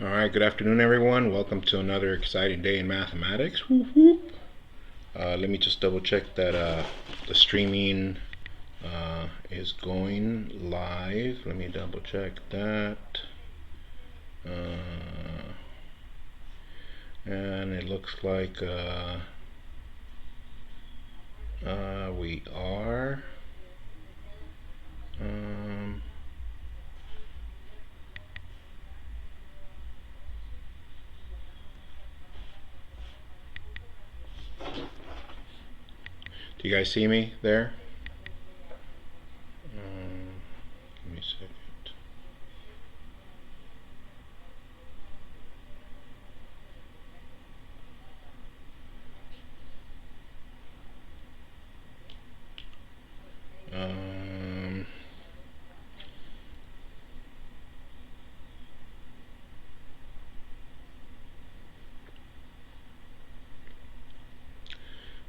Alright, good afternoon everyone. Welcome to another exciting day in mathematics. Whoop, whoop. Let me just double check that the streaming is going live. Let me double check that. And it looks like we are. Do you guys see me there? Give me a second.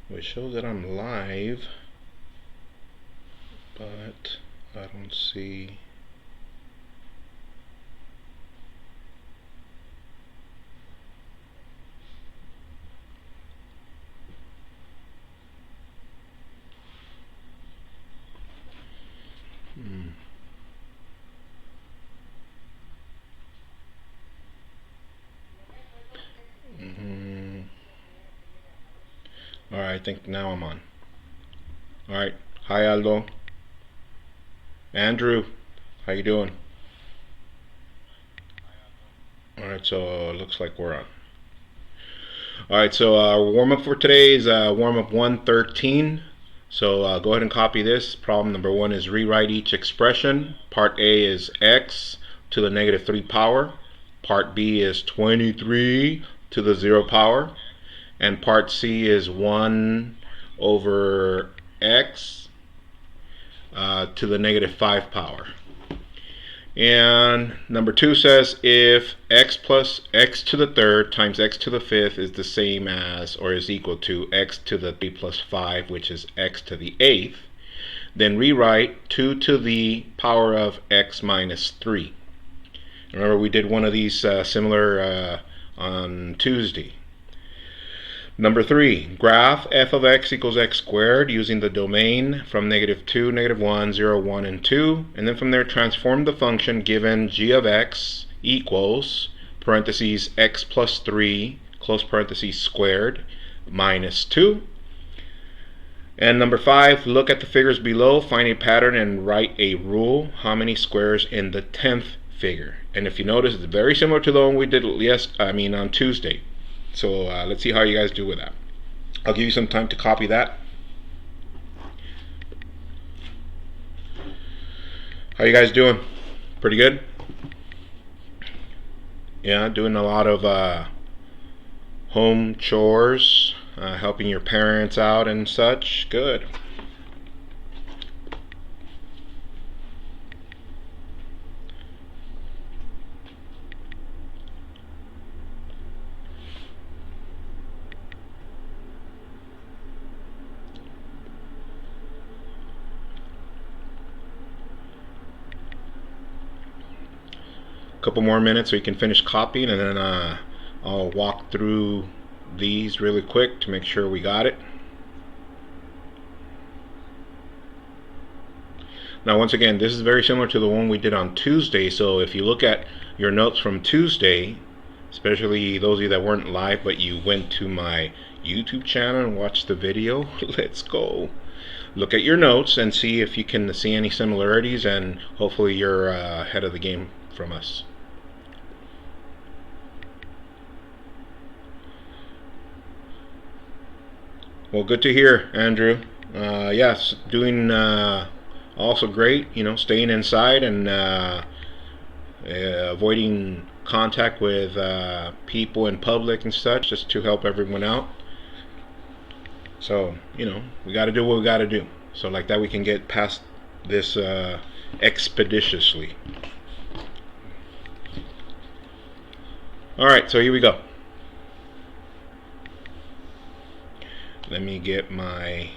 It shows that I'm live, but I don't see. Alright, I think now I'm on. Alright, hi Aldo. Andrew, how you doing? Alright, so looks like we're on. Alright, so warm up for today is warm up 113. So go ahead and copy this. Problem number 1 is rewrite each expression. Part A is x to the negative 3 power. Part B is 23 to the 0 power. And part C is 1 over x to the negative 5 power. And number 2 says if x plus x to the third times x to the fifth is the same as or is equal to x to the 3 plus 5, which is x to the eighth, then rewrite 2 to the power of x minus 3. Remember, we did one of these similar on Tuesday. Number 3, graph f of x equals x squared using the domain from -2, -1, 0, 1, and 2. And then from there, transform the function given g of x equals, parentheses, x plus 3, close parentheses, squared, minus 2. And number 5, look at the figures below, find a pattern, and write a rule. How many squares in the 10th figure? And if you notice, it's very similar to the one we did on Tuesday. So let's see how you guys do with that. I'll give you some time to copy that. How you guys doing? Pretty good? Yeah, doing a lot of home chores, helping your parents out and such. Good. Couple more minutes so you can finish copying, and then I'll walk through these really quick to make sure we got it. Now once again, this is very similar to the one we did on Tuesday, so if you look at your notes from Tuesday, especially those of you that weren't live but you went to my YouTube channel and watched the video, let's go. Look at your notes and see if you can see any similarities, and hopefully you're ahead of the game from us. Well, good to hear, Andrew. Yes, doing also great. You know, staying inside and avoiding contact with people in public and such, just to help everyone out. So, you know, we got to do what we got to do. So like that we can get past this expeditiously. Alright, so here we go. Let me get my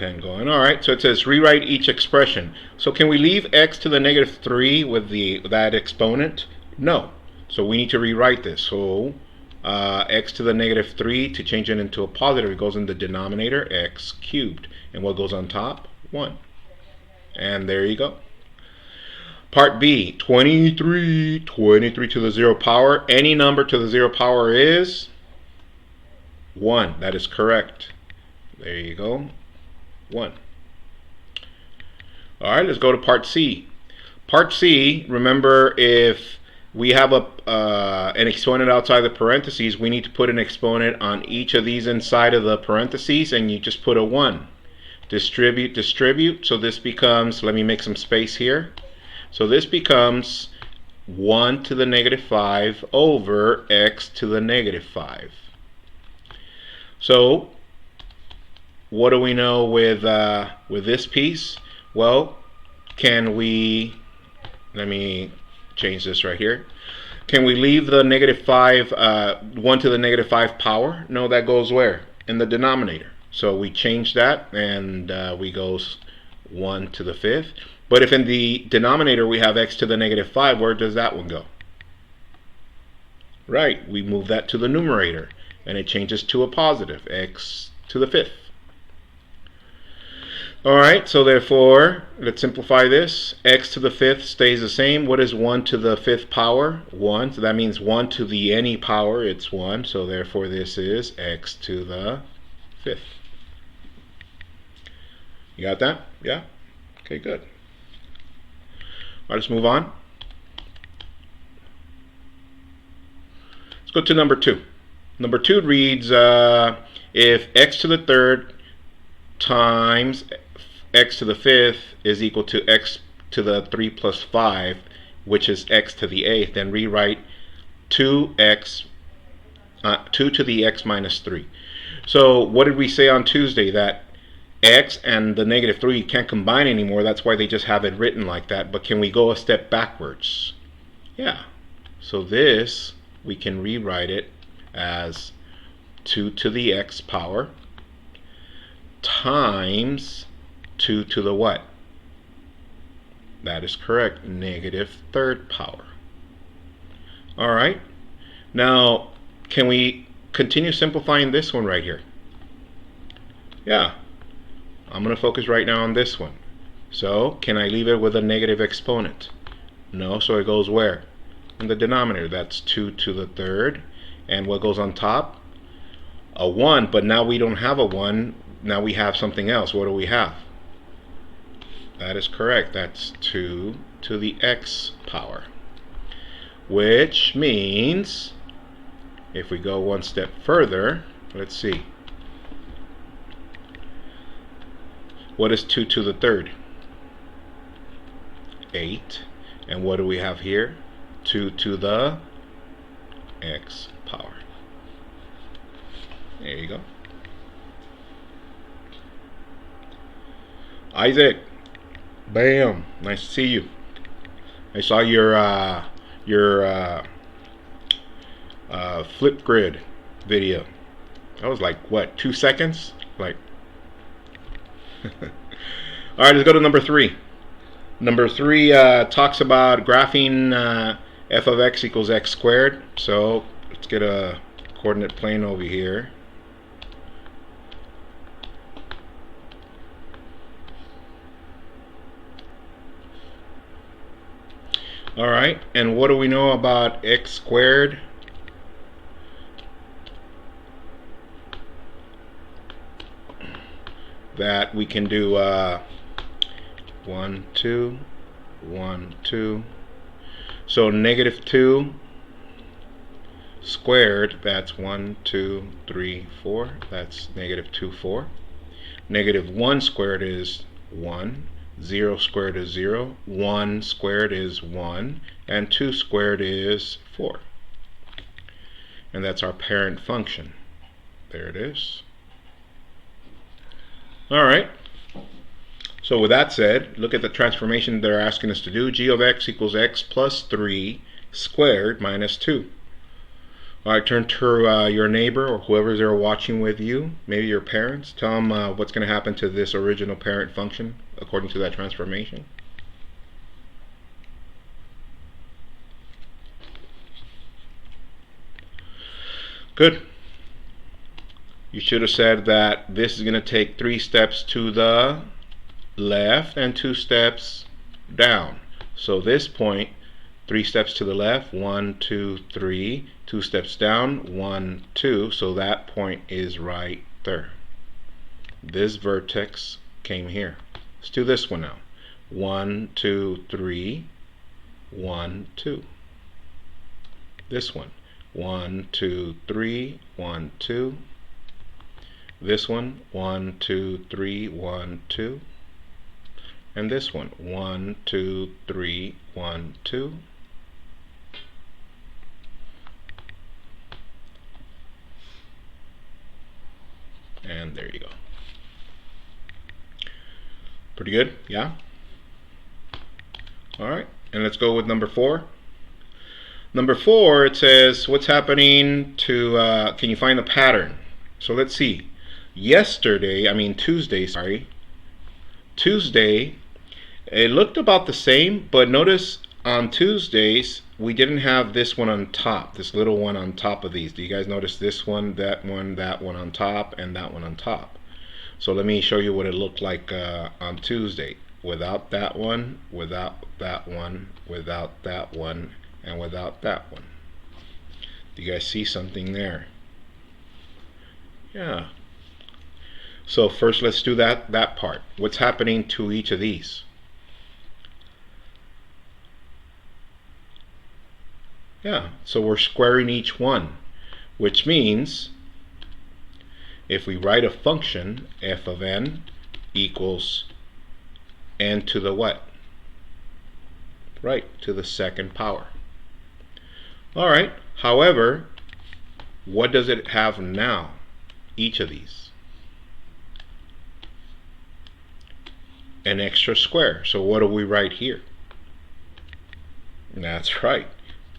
pen going. All right, so it says rewrite each expression. So can we leave x to the negative 3 with that exponent? No. So we need to rewrite this. So x to the negative 3, to change it into a positive, it goes in the denominator, x cubed. And what goes on top? 1. And there you go. Part B, 23. 23 to the 0 power. Any number to the 0 power is 1. That is correct. There you go. 1. All right, let's go to part C. Part C, remember, if we have an exponent outside the parentheses, we need to put an exponent on each of these inside of the parentheses, and you just put a 1. Distribute, distribute. So this becomes, let me make some space here. So this becomes 1 to the negative 5 over x to the negative 5. So what do we know with this piece? Well, can we, let me change this right here. Can we leave the negative 5, 1 to the negative 5 power? No, that goes where? In the denominator. So we change that, and we go 1 to the 5th. But if in the denominator we have x to the negative 5, where does that one go? Right, we move that to the numerator, and it changes to a positive, x to the 5th. Alright, so therefore, let's simplify this. X to the 5th stays the same. What is 1 to the 5th power? 1. So that means 1 to the any power, it's 1. So therefore this is x to the 5th. You got that? Yeah? Okay, good. All right, let's move on. Let's go to number 2. Number 2 reads, if x to the 3rd times x to the 5th is equal to x to the 3 plus 5, which is x to the 8th, then rewrite 2 to the x minus 3. So what did we say on Tuesday? That x and the negative 3 can't combine anymore. That's why they just have it written like that. But can we go a step backwards? Yeah. So this, we can rewrite it as 2 to the x power times 2 to the what? That is correct, negative 3rd power. All right. Now, can we continue simplifying this one right here? Yeah. I'm going to focus right now on this one. So, can I leave it with a negative exponent? No, so it goes where? In the denominator. That's 2 to the 3rd. And what goes on top? A 1, but now we don't have a 1. Now we have something else. What do we have? That is correct. That's 2 to the x power. Which means, if we go one step further, let's see. What is 2 to the 3rd? 8. And what do we have here? 2 to the x power. There you go. Isaac, bam, nice to see you. I saw your flip grid video. That was like, what, 2 seconds? Like, all right, let's go to number 3. Number 3 talks about graphing f of x equals x squared. So let's get a coordinate plane over here. All right, and what do we know about x squared? That we can do 1, 2, 1, 2. So negative 2 squared, that's 1, 2, 3, 4. That's negative 2, 4. Negative 1 squared is 1. 0 squared is 0. 1 squared is 1. And 2 squared is 4. And that's our parent function. There it is. All right. So with that said, look at the transformation they're asking us to do. G of x equals x plus 3 squared minus 2. All right, turn to your neighbor or whoever's there watching with you, maybe your parents. Tell them what's going to happen to this original parent function according to that transformation. Good. You should have said that this is going to take 3 steps to the left and 2 steps down. So this point, 3 steps to the left, 1, 2, 3, 2 steps down, 1, 2, so that point is right there. This vertex came here. Let's do this one now. 1, 2, 3, 1, 2. This one, 1, 2, 3, 1, 2. This one, 1, 2, 3, 1, 2. And this one, 1, 2, 3, 1, 2. And there you go. Pretty good, yeah? All right, and let's go with number 4. Number 4, it says, what's happening to, can you find the pattern? So let's see. Tuesday, it looked about the same, but notice on Tuesdays, we didn't have this one on top, this little one on top of these. Do you guys notice this one, that one on top, and that one on top? So let me show you what it looked like on Tuesday. Without that one, without that one, without that one, and without that one. Do you guys see something there? Yeah. So first let's do that part. What's happening to each of these? Yeah, so we're squaring each one, which means if we write a function, f of n equals n to the what? Right, to the second power. All right, however, what does it have now? Each of these. An extra square. So what do we write here? That's right,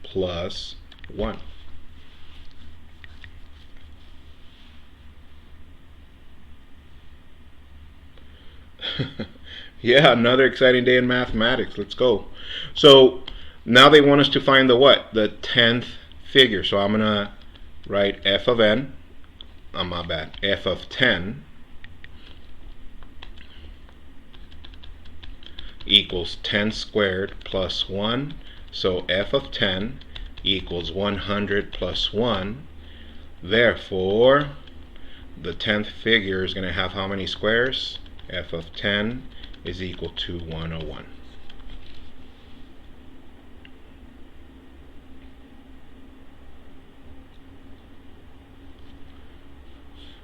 plus 1. Yeah, another exciting day in mathematics. Let's go. So now they want us to find the what? The 10th figure. So I'm going to write f of n, my bad, f of 10 equals 10 squared plus 1. So f of 10 equals 100 plus 1. Therefore, the 10th figure is going to have how many squares? F of 10 is equal to 101.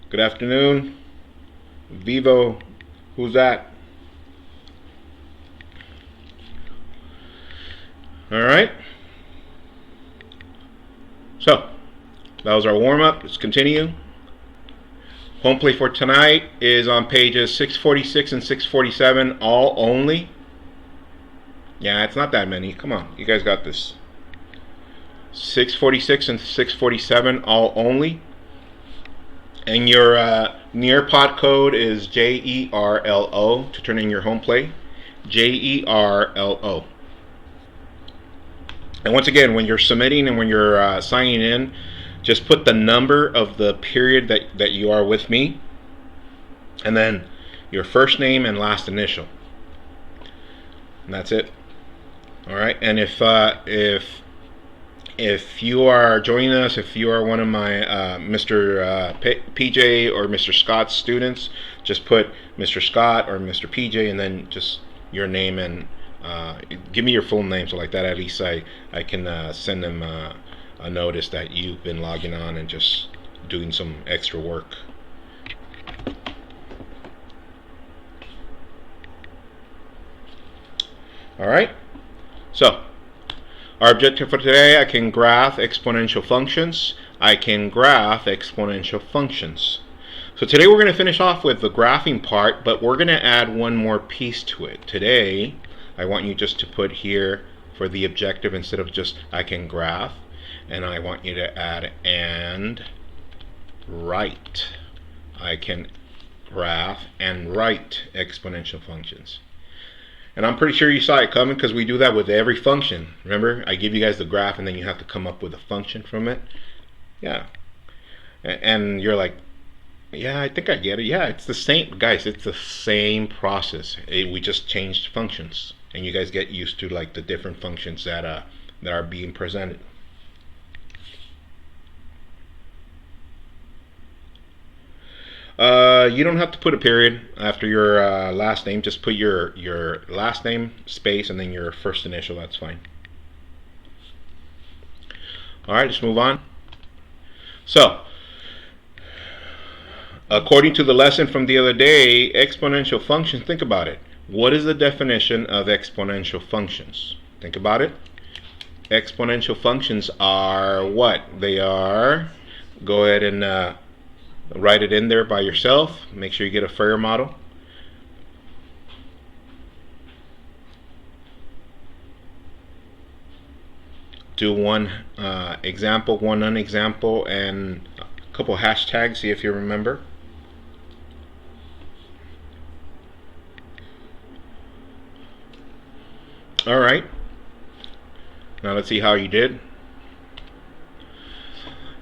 Good afternoon. Vivo, who's that? All right. So, that was our warm-up. Let's continue. Home play for tonight is on pages 646 and 647, all only. Yeah, it's not that many. Come on, you guys got this. 646 and 647, all only. And your Nearpod code is JERLO to turn in your home play. JERLO. And once again, when you're submitting and when you're signing in, just put the number of the period that you are with me, and then your first name and last initial, and that's it. All right. And if you are joining us, if you are one of my Mr. PJ or Mr. Scott's students, just put Mr. Scott or Mr. PJ, and then just your name and give me your full name, so like that at least I can send them a notice that you've been logging on and just doing some extra work. All right, so our objective for today, I can graph exponential functions. So today we're going to finish off with the graphing part, but we're going to add one more piece to it. Today I want you just to put here for the objective, instead of just I can graph, and I want you to add and write. I can graph and write exponential functions. And I'm pretty sure you saw it coming because we do that with every function. Remember, I give you guys the graph and then you have to come up with a function from it. Yeah. And you're like, yeah, I think I get it. Yeah, it's the same, guys. It's the same process. We just changed functions, and you guys get used to like the different functions that are being presented. You don't have to put a period after your last name. Just put your last name space and then your first initial. That's fine. All right, let's move on. So, according to the lesson from the other day, exponential functions, think about it. What is the definition of exponential functions? Think about it. Exponential functions are what? They are, go ahead and write it in there by yourself. Make sure you get a Fourier model. Do one example, one unexample, and a couple hashtags, see if you remember. All right. Now let's see how you did.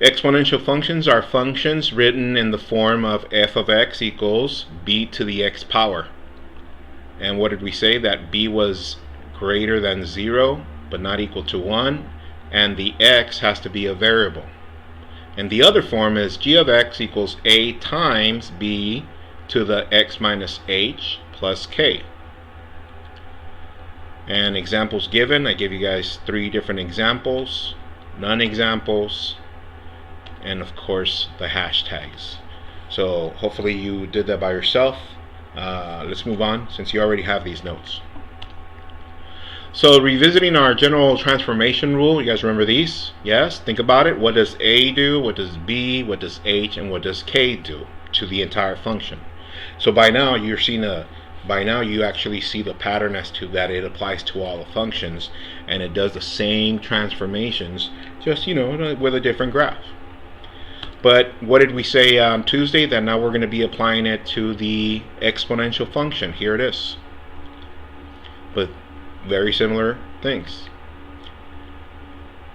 Exponential functions are functions written in the form of f of x equals b to the x power. And what did we say? That b was greater than 0 but not equal to 1, and the x has to be a variable. And the other form is g of x equals a times b to the x minus h plus k. And examples given, I give you guys 3 different examples, non-examples, and of course the hashtags. So hopefully you did that by yourself. Let's move on since you already have these notes. So revisiting our general transformation rule, you guys remember these? Yes? Think about it. What does A do? What does B? What does H? And what does K do to the entire function? So by now you actually see the pattern as to that it applies to all the functions, and it does the same transformations, just with a different graph. But what did we say on Tuesday? That now we're going to be applying it to the exponential function. Here it is. But very similar things.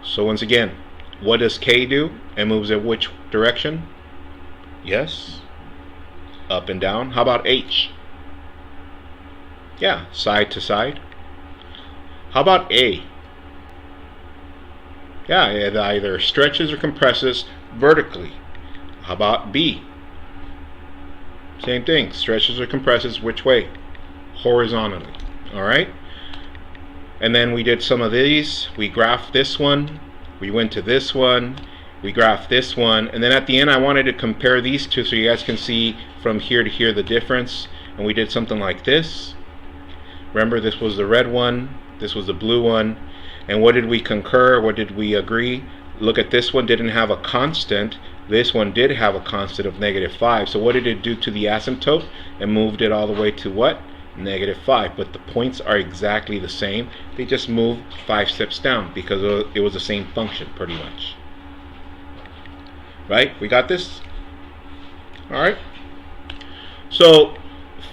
So once again, what does K do? It moves in which direction? Yes. Up and down. How about H? Yeah, side to side. How about A? Yeah, it either stretches or compresses vertically. How about B? Same thing, stretches or compresses which way? Horizontally. Alright? And then we did some of these. We graphed this one. We went to this one. We graphed this one. And then at the end I wanted to compare these two so you guys can see from here to here the difference. And we did something like this. Remember, this was the red one, this was the blue one, and what did we concur? What did we agree? Look at this one, didn't have a constant. This one did have a constant of -5. So what did it do to the asymptote? It moved it all the way to what? -5. But the points are exactly the same. They just moved 5 steps down because it was the same function pretty much. Right? We got this? Alright. So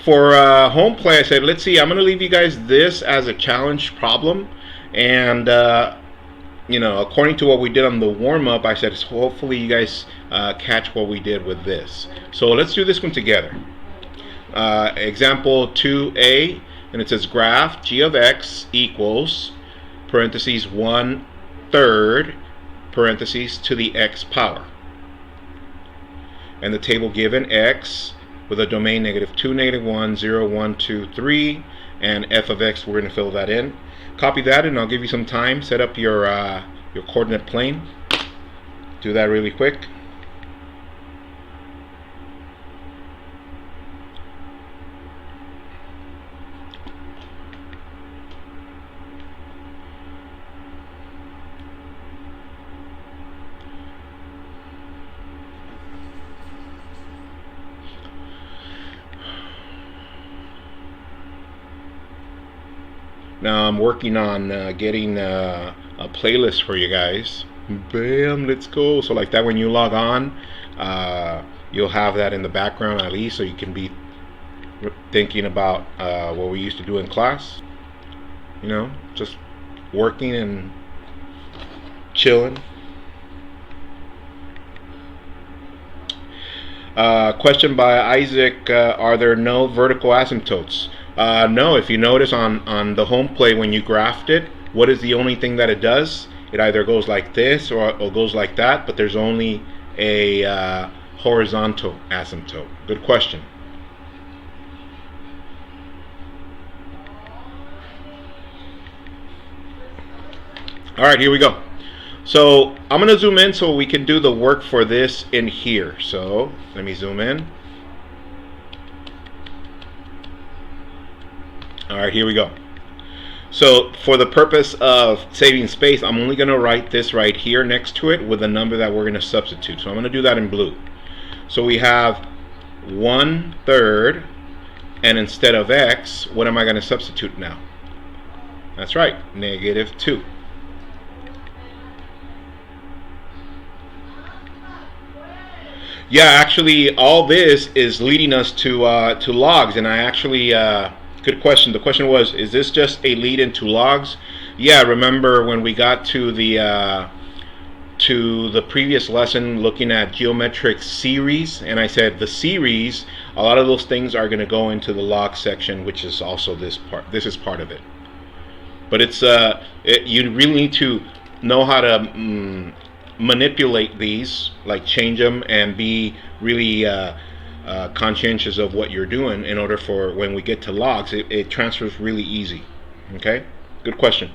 for home play, I said, let's see, I'm going to leave you guys this as a challenge problem. And, according to what we did on the warm-up, I said, hopefully you guys catch what we did with this. So let's do this one together. Example 2a, and it says graph g of x equals, parentheses, 1/3, parentheses, to the x power. And the table given, x, with a domain -2, -1, 0, 1, 2, 3, and f of x, we're going to fill that in. Copy that, and I'll give you some time. Set up your coordinate plane. Do that really quick. Now I'm working on getting a playlist for you guys. Bam, let's go. So like that when you log on, you'll have that in the background at least, so you can be thinking about what we used to do in class. You know, just working and chilling. Question by Isaac: are there no vertical asymptotes? No. If you notice on the home plate when you graphed it, what is the only thing that it does? It either goes like this or goes like that, but there's only a horizontal asymptote. Good question. All right, here we go. So I'm going to zoom in so we can do the work for this in here. So let me zoom in. All right, here we go. So for the purpose of saving space, I'm only going to write this right here next to it with the number that we're going to substitute. So I'm going to do that in blue. So we have 1/3, and instead of x, what am I going to substitute now? That's right, -2. Yeah, actually, all this is leading us to logs, and I actually good question. The question was, is this just a lead into logs? Yeah, remember when we got to the previous lesson looking at geometric series, and I said the series, a lot of those things are going to go into the log section, which is also this part. This is part of it. But it's you really need to know how to manipulate these, like change them, and be really conscientious of what you're doing in order for when we get to logs, it transfers really easy. Okay, good question.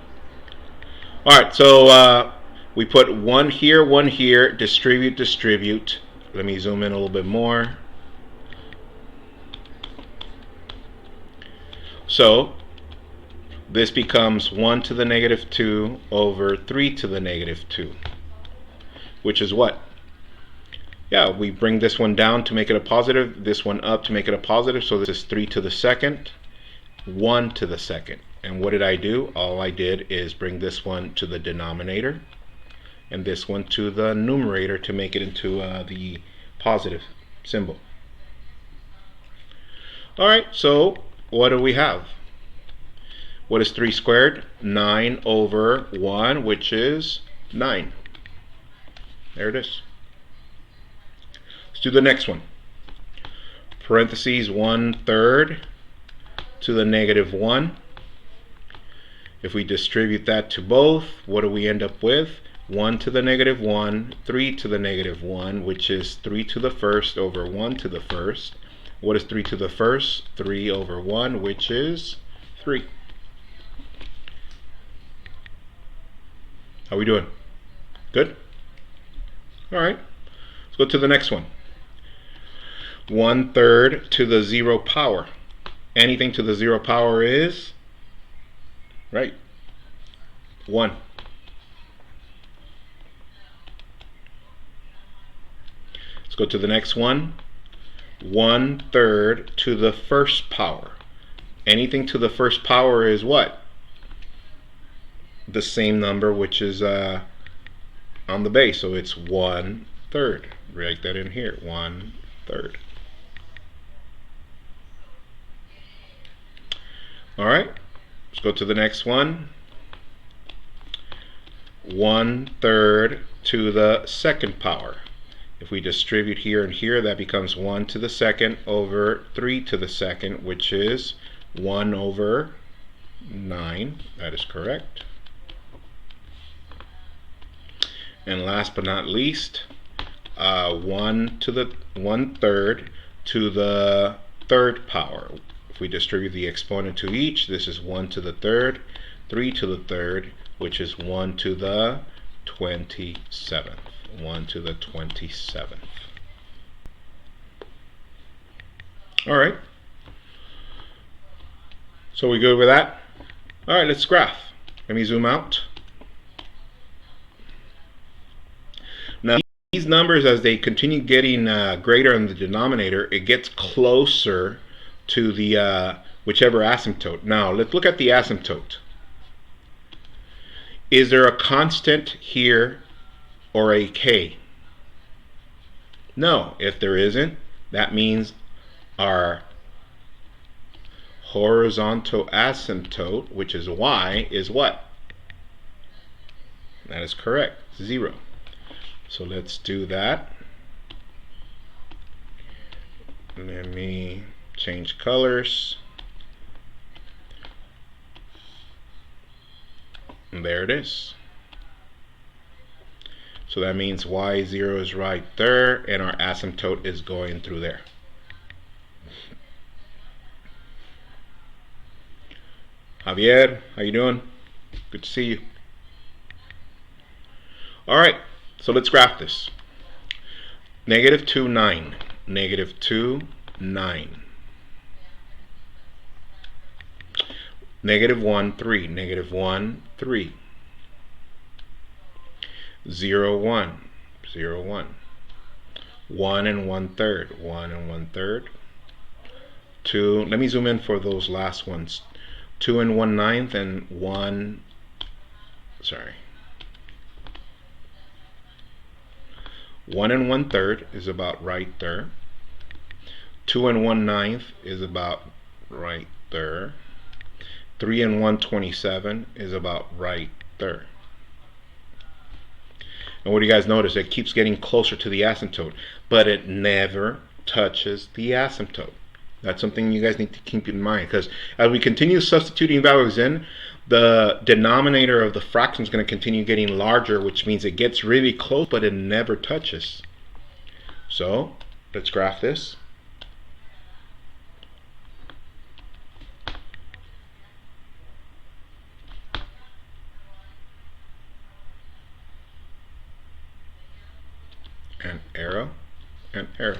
All right, so we put one here, distribute, distribute. Let me zoom in a little bit more. So this becomes 1 to the -2 over 3 to the -2, which is what? Yeah, we bring this one down to make it a positive, this one up to make it a positive, so this is 3 to the second, 1 to the second. And what did I do? All I did is bring this one to the denominator and this one to the numerator to make it into the positive symbol. Alright, so what do we have? What is 3 squared? 9 over 1, which is 9. There it is. Let's do the next one. Parentheses 1/3 to the -1. If we distribute that to both, what do we end up with? 1 to the -1, 3 to the -1, which is 3 to the first over 1 to the first. What is 3 to the first? 3 over 1, which is 3. How are we doing? Good? All right. Let's go to the next one. 1/3 to the 0 power. Anything to the 0 power is, right, 1. Let's go to the next one. 1/3 to the first power. Anything to the first power is what? The same number, which is on the base, so it's 1/3. Write that in here, 1/3. All right, let's go to the next one. 1/3 to the second power. If we distribute here and here, that becomes 1 to the second over 3 to the second, which is 1 over 9. That is correct. And last but not least, 1 to the 1/3 to the third power. If we distribute the exponent to each, this is 1 to the third, 3 to the third, which is 1 to the 27th. 1 to the 27th. All right. So we good with that? All right, let's graph. Let me zoom out. Now, these numbers, as they continue getting greater in the denominator, it gets closer to the whichever asymptote. Now, let's look at the asymptote. Is there a constant here or a k? No, if there isn't, that means our horizontal asymptote, which is y, is what? That is correct, 0. So let's do that. Let me change colors. And there it is. So that means y0 is right there, and our asymptote is going through there. Javier, how you doing? Good to see you. All right, so let's graph this. -2, 9. -2, 9. -1, 3. -1, 3. 0, 1. 0, 1. 1 and 1/3. 1 and 1/3. 2. Let me zoom in for those last ones. 2 and 1/9 and 1. Sorry. 1 and 1/3 is about right there. 2 and 1/9 is about right there. 3 and 1/27 is about right there. And what do you guys notice? It keeps getting closer to the asymptote, but it never touches the asymptote. That's something you guys need to keep in mind, because as we continue substituting values in, the denominator of the fraction is going to continue getting larger, which means it gets really close, but it never touches. So let's graph this. And arrow, and arrow.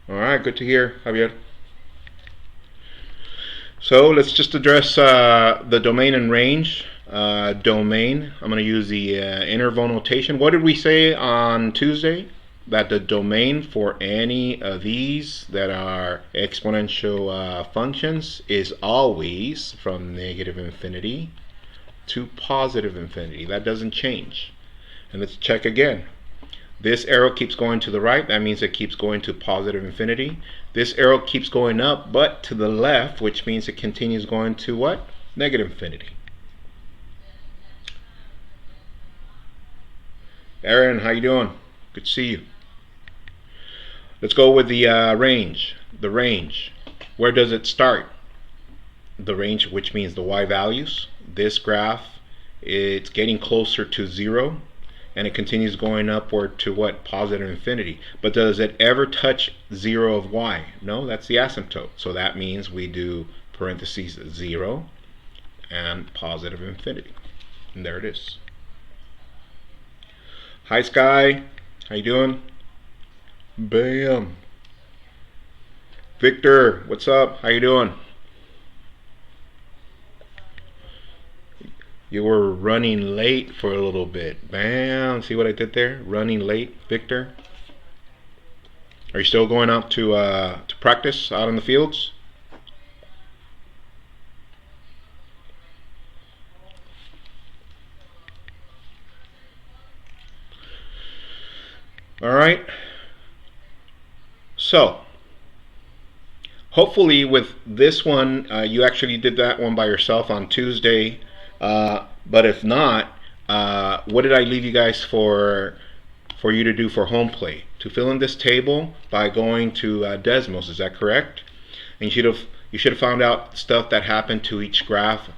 All right, good to hear, Javier. So let's just address the domain and range. Domain, I'm going to use the interval notation. What did we say on Tuesday? That the domain for any of these that are exponential functions is always from -infinity to +infinity. That doesn't change. And let's check again. This arrow keeps going to the right. That means it keeps going to +infinity. This arrow keeps going up, but to the left, which means it continues going to what? -infinity. Aaron, how you doing? Good to see you. Let's go with the range. The range. Where does it start? The range, which means the y values. This graph, it's getting closer to 0. And it continues going upward to what? +infinity. But does it ever touch 0 of y? No, that's the asymptote. So that means we do parentheses 0 and +infinity. And there it is. Hi Sky, how you doing? Bam. Victor, what's up? How you doing? You were running late for a little bit. Bam. See what I did there? Running late, Victor. Are you still going out to practice out in the fields? All right. So, hopefully with this one, you actually did that one by yourself on Tuesday. But if not, what did I leave you guys for you to do for home play? To fill in this table by going to Desmos. Is that correct? And you should have found out stuff that happened to each graph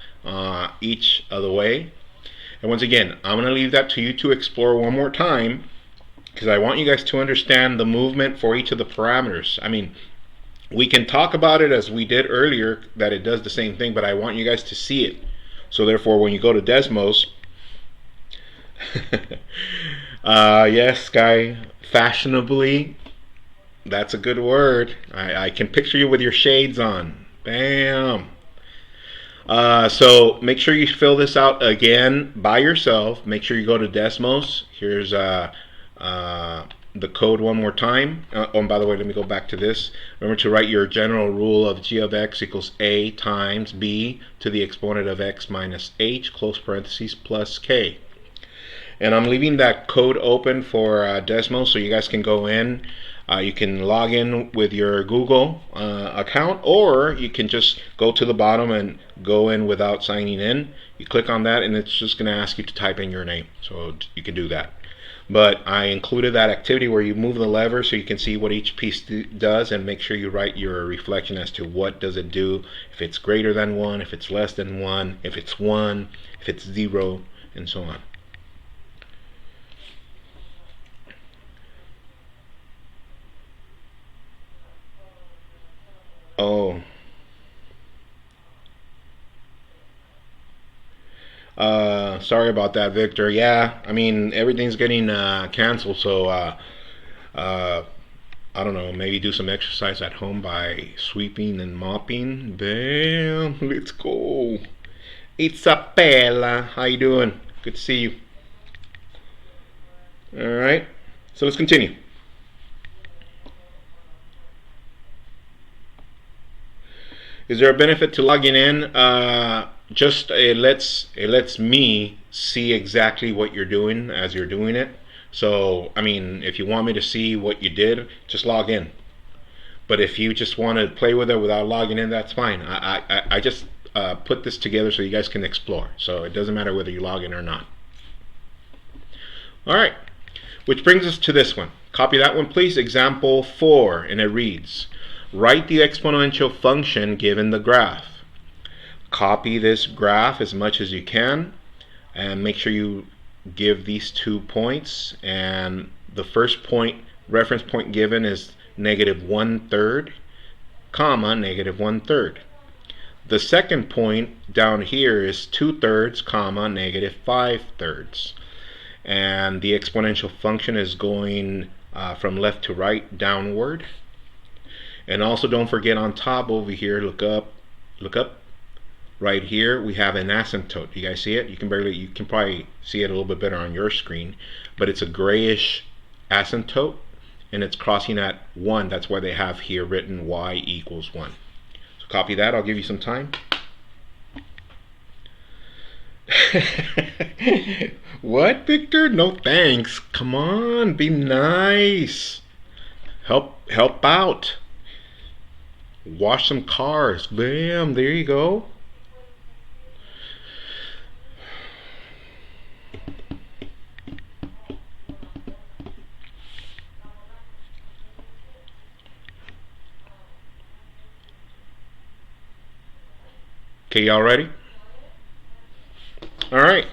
each of the way. And once again, I'm going to leave that to you to explore one more time, because I want you guys to understand the movement for each of the parameters. I mean, we can talk about it as we did earlier, that it does the same thing, but I want you guys to see it. So therefore, when you go to Desmos, yes, Guy, fashionably, that's a good word. I can picture you with your shades on. Bam. So make sure you fill this out again by yourself. Make sure you go to Desmos. Here's the code one more time. Oh, and by the way, let me go back to this. Remember to write your general rule of g of x equals a times b to the exponent of x minus h, close parentheses, plus k. And I'm leaving that code open for Desmo so you guys can go in. You can log in with your Google account, or you can just go to the bottom and go in without signing in. You click on that and it's just going to ask you to type in your name, so you can do that. But I included that activity where you move the lever so you can see what each piece does, and make sure you write your reflection as to what does it do, if it's greater than 1, if it's less than 1, if it's 1, if it's 0, and so on. Oh, sorry about that, Victor. Yeah, I mean, everything's getting canceled, so uh, I don't know, maybe do some exercise at home by sweeping and mopping. Bam, let's go. It's a Bella. How you doing? Good to see you. All right, so let's continue. Is there a benefit to logging in? Just it lets me see exactly what you're doing as you're doing it. So I mean, if you want me to see what you did, just log in. But if you just want to play with it without logging in, that's fine. I just put this together so you guys can explore. So it doesn't matter whether you log in or not. All right, which brings us to this one. Copy that one, please. Example 4, and it reads, write the exponential function given the graph. Copy this graph as much as you can, and make sure you give these 2 points. And the first point, reference point given, is -1/3, comma, -1/3. The second point down here is 2/3, comma, -5/3. And the exponential function is going from left to right, downward. And also don't forget, on top over here, look up. Right here we have an asymptote. You guys see it? You can probably see it a little bit better on your screen, but it's a grayish asymptote, and it's crossing at 1. That's why they have here written y equals 1. So copy that. I'll give you some time. What, Victor? No thanks. Come on, be nice. Help out. Wash some cars. Bam, there you go. Okay, y'all ready? All right.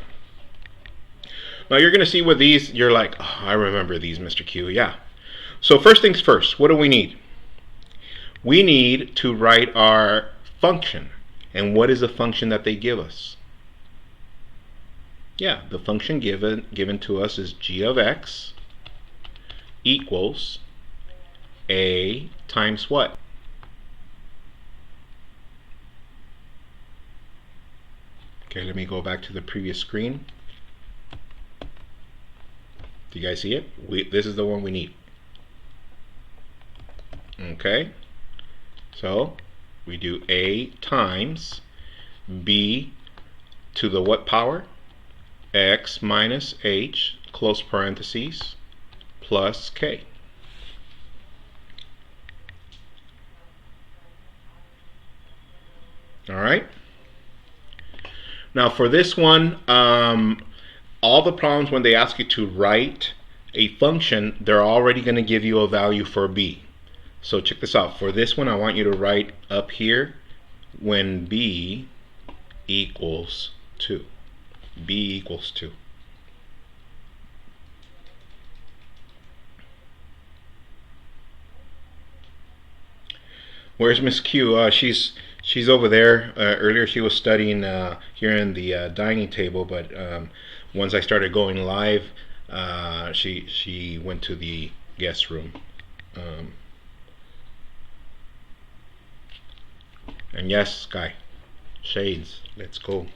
Now you're going to see with these, you're like, oh, I remember these, Mr. Q. Yeah. So first things first, what do we need? We need to write our function. And what is the function that they give us? Yeah, the function given to us is g of x equals a times what? Okay, let me go back to the previous screen. Do you guys see it? This is the one we need. Okay, so we do a times b to the what power? X minus h, close parentheses, plus k. All right. Now for this one, all the problems when they ask you to write a function, they're already going to give you a value for b. So check this out. For this one, I want you to write up here when b equals 2. b equals 2. Where's Miss Q? She's over there. Earlier she was studying here in the dining table, but once I started going live, she went to the guest room. And yes, Sky, shades. Let's go.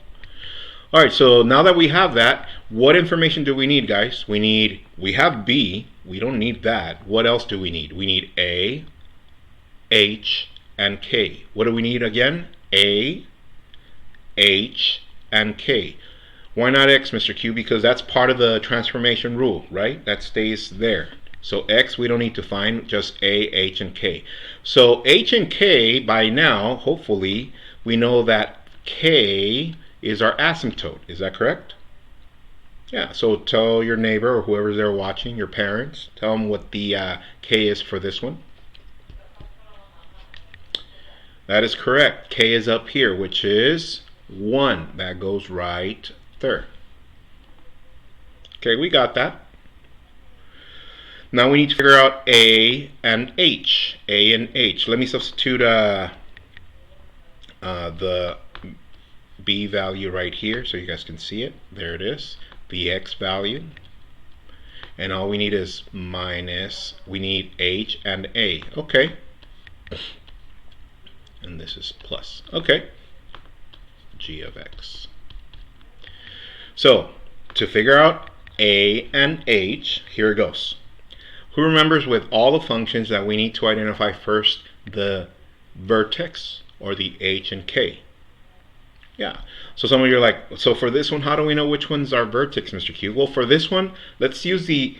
All right. So now that we have that, what information do we need, guys? We have B. We don't need that. What else do we need? We need A, H, and K. What do we need again? A, H, and K. Why not x, Mr. Q? Because that's part of the transformation rule, right? That stays there. So x we don't need to find, just a, h, and k. So h and k, by now, hopefully, we know that k is our asymptote. Is that correct? Yeah, so tell your neighbor or whoever's there watching, your parents, tell them what the k is for this one. That is correct. K is up here, which is 1. That goes right there. Okay, we got that. Now we need to figure out A and H. A and H. Let me substitute the B value right here so you guys can see it. There it is. The X value. And all we need is minus. We need H and A. Okay. And this is plus. Okay. G of X. So, to figure out A and H, here it goes. Who remembers with all the functions that we need to identify first the vertex or the H and K? Yeah. So some of you are like, so for this one, how do we know which one's our vertex, Mr. Q? Well, for this one, let's use the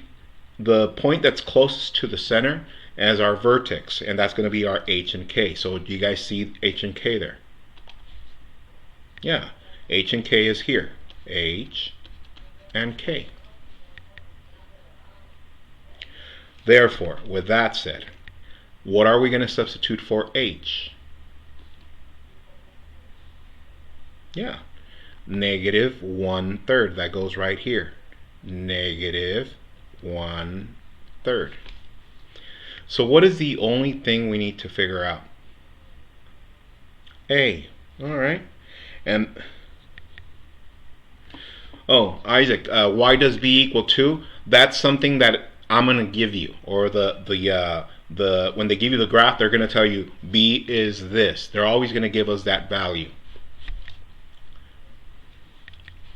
point that's closest to the center as our vertex, and that's going to be our H and K. So do you guys see H and K there? Yeah. H and K is here. H and K. Therefore, with that said, what are we going to substitute for H? Yeah, negative 1/3. That goes right here. Negative 1/3. So what is the only thing we need to figure out? A. All right. And oh, Isaac, why does B equal 2? That's something that I'm going to give you, or when they give you the graph, they're going to tell you B is this. They're always going to give us that value.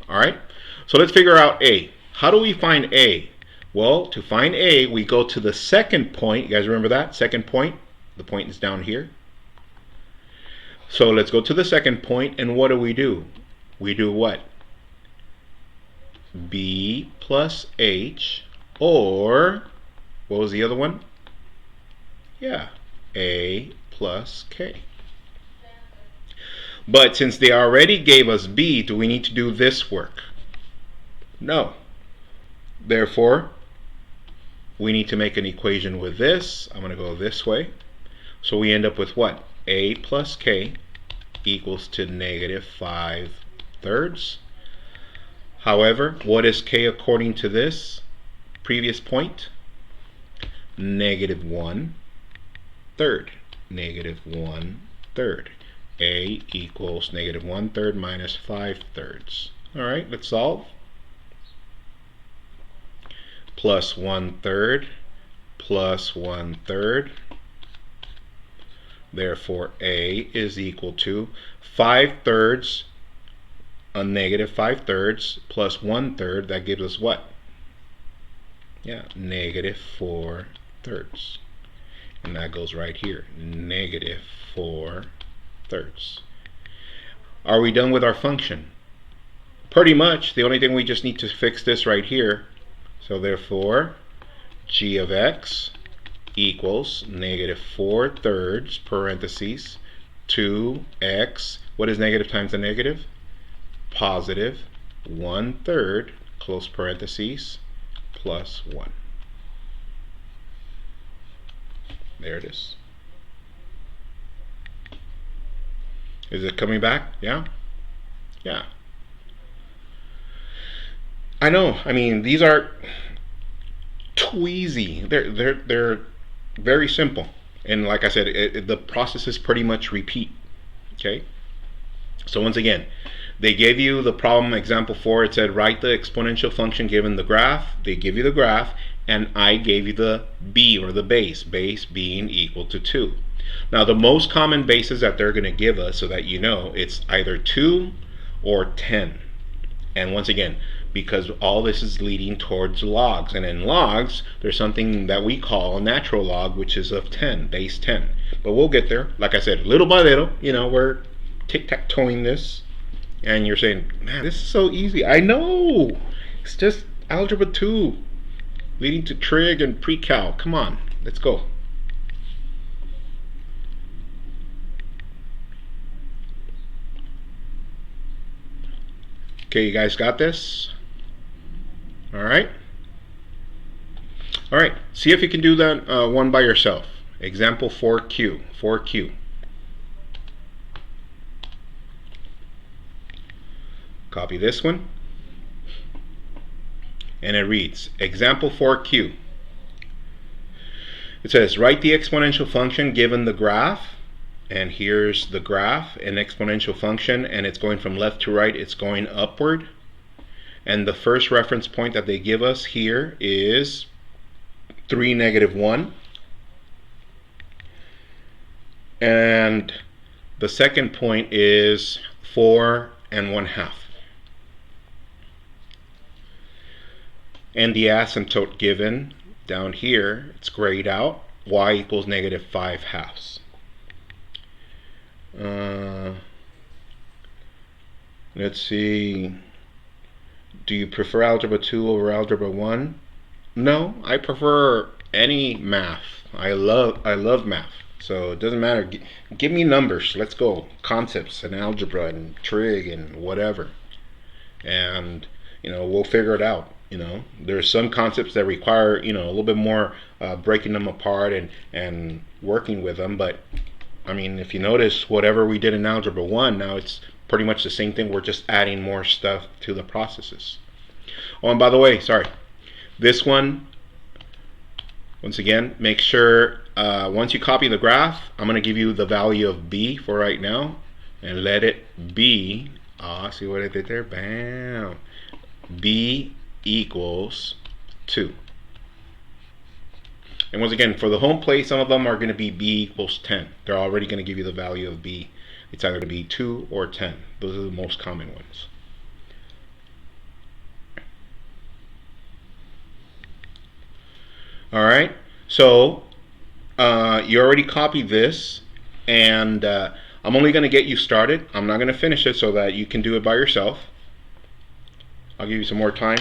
All right. So let's figure out A. How do we find A? Well, to find A, we go to the second point. You guys remember that? Second point. The point is down here. So let's go to the second point, and what do? We do what? B plus H, or what was the other one? Yeah, A plus K. But since they already gave us B, do we need to do this work? No. Therefore, we need to make an equation with this. I'm going to go this way. So we end up with what? A plus K equals to negative 5/3. However, what is K according to this previous point? Negative 1/3. Negative 1/3. A equals negative 1/3 minus 5/3. All right, let's solve. Plus 1/3 plus 1/3. Therefore, A is equal to 5/3, a negative 5/3 plus 1/3. That gives us what? Yeah, negative 4/3. And that goes right here, negative 4/3. Are we done with our function? Pretty much. The only thing, we just need to fix this right here. So therefore, G of X equals negative 4/3 parentheses 2x. What is negative times a negative? Positive 1/3 close parentheses plus 1. There it is. Is it coming back? Yeah? Yeah. I know. I mean, these are too easy. They're very simple. And like I said, the process is pretty much repeat. Okay? So once again, they gave you the problem example 4. It said write the exponential function given the graph. They give you the graph, and I gave you the b, or the base being equal to 2. Now the most common bases that they're going to give us, so that you know, it's either 2 or 10. And once again, because all this is leading towards logs, and in logs there's something that we call a natural log, which is of 10, base 10. But we'll get there. Like I said, little by little, you know, we're tic-tac-toeing this. And you're saying, man, this is so easy. I know. It's just algebra 2 leading to trig and pre-cal. Come on, let's go. Okay, you guys got this? All right. All right, see if you can do that one by yourself. Example 4Q. 4Q. Copy this one. And it reads, example 4Q. It says, write the exponential function given the graph. And here's the graph, an exponential function, and it's going from left to right, it's going upward. And the first reference point that they give us here is 3, -1. And the second point is 4 1/2. And the asymptote given down here, it's grayed out, y equals -5/2. Let's see. Do you prefer algebra 2 over algebra 1? No, I prefer any math. I love math. So it doesn't matter. Give me numbers. Let's go. Concepts and algebra and trig and whatever. And we'll figure it out. There's some concepts that require a little bit more breaking them apart and working with them. But I mean, if you notice, whatever we did in algebra 1, now it's pretty much the same thing. We're just adding more stuff to the processes. Oh, and by the way, sorry. This one, once again, make sure once you copy the graph, I'm going to give you the value of b for right now, and let it be. See what I did there? Bam. B equals 2. And once again, for the home plate, some of them are going to be b equals 10. They're already going to give you the value of b. It's either going to be 2 or 10. Those are the most common ones. All right, so you already copied this, and I'm only going to get you started. I'm not going to finish it so that you can do it by yourself. I'll give you some more time.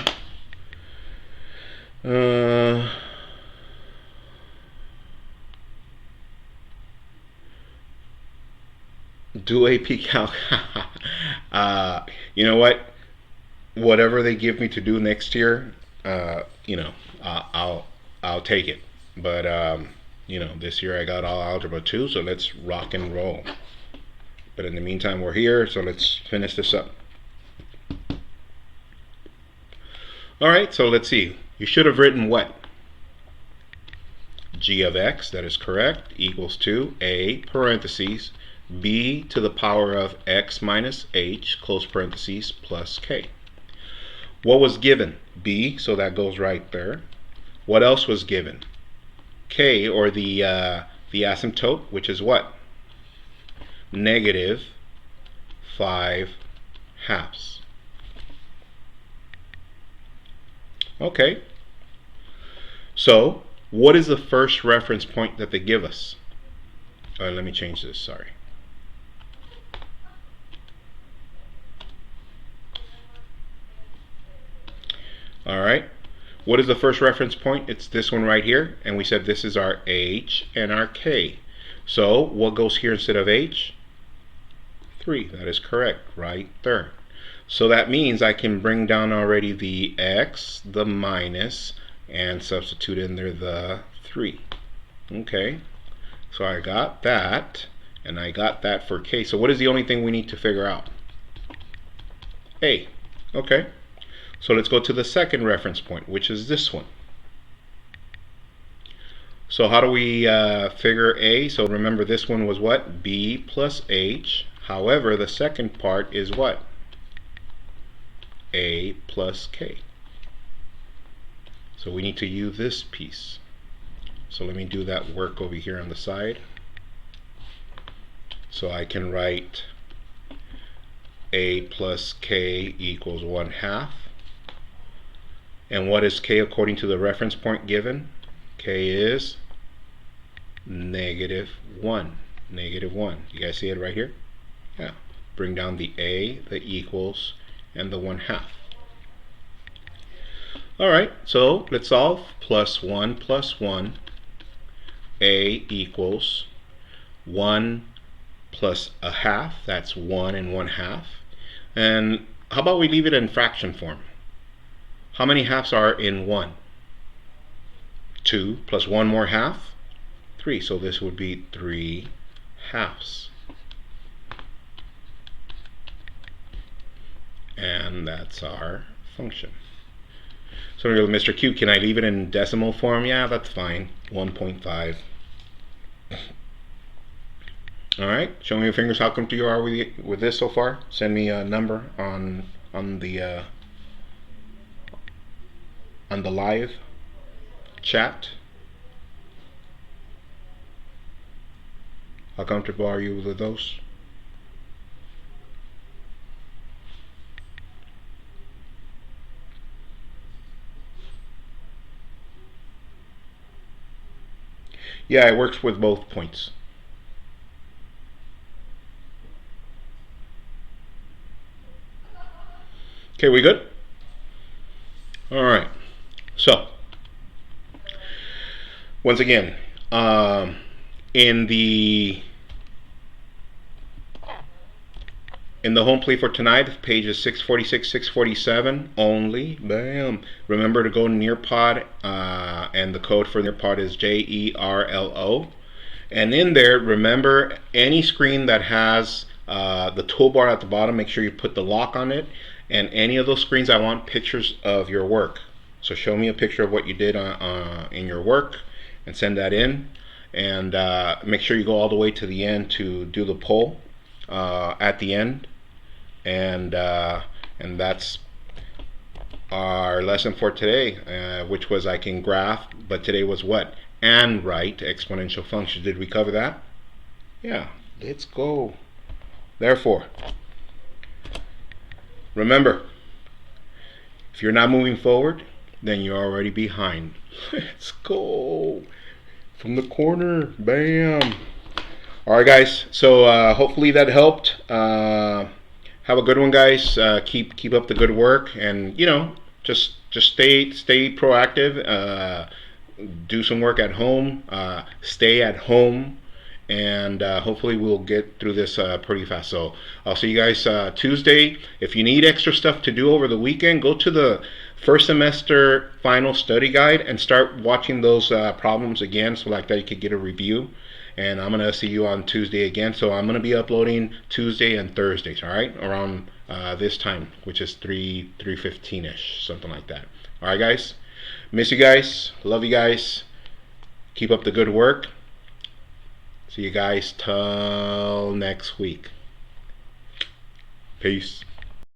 Do AP Calc. You know what? Whatever they give me to do next year, I'll take it. But this year I got all algebra 2, so let's rock and roll. But in the meantime, we're here, so let's finish this up. All right, so let's see. You should have written what? G of x, that is correct, equals to a parentheses b to the power of x minus h, close parentheses, plus k. What was given? B, so that goes right there. What else was given? K, or the asymptote, which is what? -5/2. Okay. So, what is the first reference point that they give us? Let me change this, sorry. Alright, what is the first reference point? It's this one right here, and we said this is our h and our k. So what goes here instead of h? 3, that is correct, right there. So that means I can bring down already the x, the minus, and substitute in there the 3. Okay, so I got that, and I got that for k. So what is the only thing we need to figure out? A. Okay. So let's go to the second reference point, which is this one. So how do we figure A? So remember, this one was what? B plus H. However, the second part is what? A plus K. So we need to use this piece. So let me do that work over here on the side. So I can write A plus K equals 1/2. And what is k according to the reference point given? K is -1. -1. You guys see it right here? Yeah, bring down the a, the equals, and the 1/2. Alright, so let's solve. Plus 1 plus 1, a equals 1 plus a half, that's 1 and 1/2. And how about we leave it in fraction form? How many halves are in 1? 2 plus 1 more half, 3. So this would be 3 halves. And that's our function. So we go, Mr. Q, can I leave it in decimal form? Yeah, that's fine. 1.5. Alright, show me your fingers. How comfortable you are with this so far? Send me a number on the live chat. How comfortable are you with those? Yeah, it works with both points. Okay, we good? Alright, so once again, in the home plate for tonight, pages 646, 647 only. Bam. Remember to go Nearpod, and the code for Nearpod is JERLO. And in there, remember any screen that has the toolbar at the bottom, make sure you put the lock on it. And any of those screens, I want pictures of your work. So show me a picture of what you did in your work and send that in. And make sure you go all the way to the end to do the poll at the end. And that's our lesson for today, which was I can graph, but today was what? And write exponential functions. Did we cover that? Yeah, let's go. Therefore, remember, if you're not moving forward, then you're already behind. Let's go. From the corner, bam. Alright guys, so hopefully that helped. Have a good one, guys. Keep up the good work, and just stay proactive. Do some work at home. Stay at home, and hopefully we'll get through this pretty fast. So I'll see you guys Tuesday. If you need extra stuff to do over the weekend, go to the first semester final study guide and start watching those problems again, so like that you could get a review. And I'm going to see you on Tuesday again. So I'm going to be uploading Tuesday and Thursdays, all right, around this time, which is 3:15ish, something like that. All right, guys. Miss you guys. Love you guys. Keep up the good work. See you guys till next week. Peace.